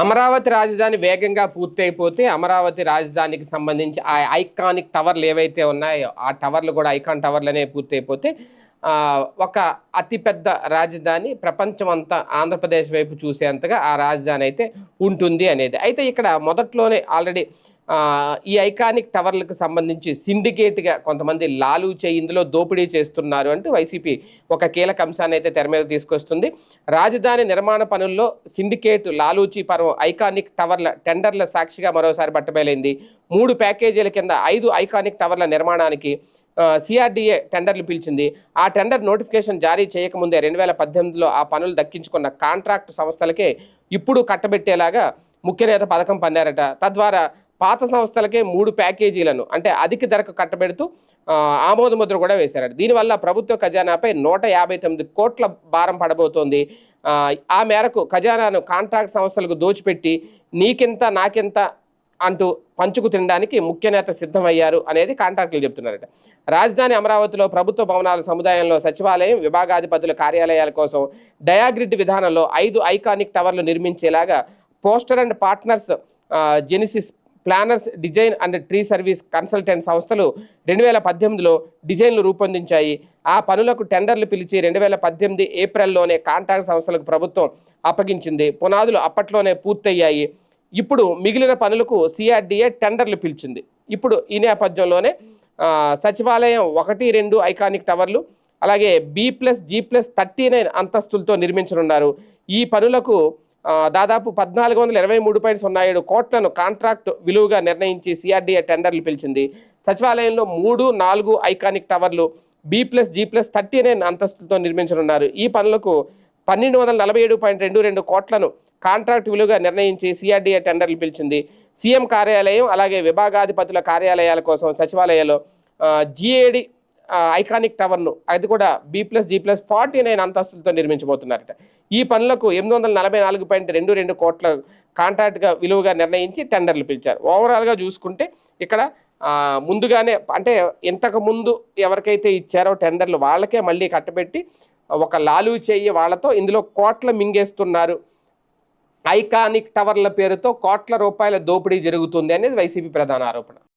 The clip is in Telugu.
అమరావతి రాజధాని వేగంగా పూర్తయిపోతే అమరావతి రాజధానికి సంబంధించి ఆ ఐకానిక్ టవర్లు ఏవైతే ఉన్నాయో ఆ టవర్లు కూడా ఐకాన్ టవర్లనే పూర్తయిపోతే ఒక అతిపెద్ద రాజధాని ప్రపంచం అంతా ఆంధ్రప్రదేశ్ వైపు చూసేంతగా ఆ రాజధాని అయితే ఉంటుంది అనేది. అయితే ఇక్కడ మొదట్లోనే ఆల్రెడీ ఈ ఐకానిక్ టవర్లకు సంబంధించి సిండికేట్గా కొంతమంది లాలూచే ఇందులో దోపిడీ చేస్తున్నారు అంటూ వైసీపీ ఒక కీలక అంశాన్ని అయితే తెర మీద తీసుకొస్తుంది. రాజధాని నిర్మాణ పనుల్లో సిండికేట్ లాలూచీ పర్వం ఐకానిక్ టవర్ల టెండర్ల సాక్షిగా మరోసారి బట్టబయలైంది. 3 ప్యాకేజీల కింద 5 ఐకానిక్ టవర్ల నిర్మాణానికి సిఆర్డీఏ టెండర్లు పిలిచింది. ఆ టెండర్ నోటిఫికేషన్ జారీ చేయకముందే 2018లో ఆ పనులు దక్కించుకున్న కాంట్రాక్ట్ సంస్థలకే ఇప్పుడు కట్టబెట్టేలాగా ముఖ్య నేత పథకం పన్నారట. తద్వారా పాత సంస్థలకే 3 ప్యాకేజీలను అంటే అధిక ధరకు కట్టబెడుతూ ఆమోద ముద్ర కూడా వేశారట. దీనివల్ల ప్రభుత్వ ఖజానాపై 159 కోట్ల భారం పడబోతోంది. ఆ మేరకు ఖజానాను కాంట్రాక్ట్ సంస్థలకు దోచిపెట్టి నీకింత నాకింత అంటూ పంచుకు తినడానికి ముఖ్య నేత సిద్ధమయ్యారు అనేది కాంట్రాక్టులు చెప్తున్నారట. రాజధాని అమరావతిలో ప్రభుత్వ భవనాల సముదాయంలో సచివాలయం, విభాగాధిపతుల కార్యాలయాల కోసం డయాగ్రిడ్ విధానంలో 5 ఐకానిక్ టవర్లు నిర్మించేలాగా Foster and Partners, Genesis Planners Design and Tree Service Consultant సంస్థలు 2018లో డిజైన్లు రూపొందించాయి. ఆ పనులకు టెండర్లు పిలిచి 2018 ఏప్రిల్లోనే కాంట్రాక్ట్ సంస్థలకు ప్రభుత్వం అప్పగించింది. పునాదులు అప్పట్లోనే పూర్తయ్యాయి. ఇప్పుడు మిగిలిన పనులకు సిఆర్డీఏ టెండర్లు పిలిచింది. ఇప్పుడు ఈ నేపథ్యంలోనే సచివాలయం 1, 2 ఐకానిక్ టవర్లు, అలాగే B+G+39 అంతస్తులతో నిర్మించనున్నారు. ఈ పనులకు దాదాపు 1423.07 కోట్లను కాంట్రాక్ట్ విలువగా నిర్ణయించి సిఆర్డీఏ టెండర్లు పిలిచింది. సచివాలయంలో 3, 4 ఐకానిక్ టవర్లు B+G+39 అంతస్తులతో నిర్మించనున్నారు. ఈ పనులకు 1247.22 కోట్లను కాంట్రాక్ట్ విలువగా నిర్ణయించి సిఆర్డీఏ టెండర్లు పిలిచింది. సీఎం కార్యాలయం, అలాగే విభాగాధిపతుల కార్యాలయాల కోసం సచివాలయంలో జిఏడి ఐకానిక్ టవర్ను అది కూడా B+G+49 అంతస్తులతో నిర్మించబోతున్నారట. ఈ పనులకు 844.22 కోట్ల కాంట్రాక్ట్గా విలువగా నిర్ణయించి టెండర్లు పిలిచారు. ఓవరాల్గా చూసుకుంటే ఇక్కడ ముందుగానే అంటే ఇంతకు ముందు ఎవరికైతే ఇచ్చారో టెండర్లు వాళ్ళకే మళ్ళీ కట్టబెట్టి ఒక లాలూ చెయ్యి వాళ్ళతో ఇందులో కోట్ల మింగేస్తున్నారు. ఐకానిక్ టవర్ల పేరుతో కోట్ల రూపాయల దోపిడీ జరుగుతుంది అనేది వైసీపీ ప్రధాన ఆరోపణ.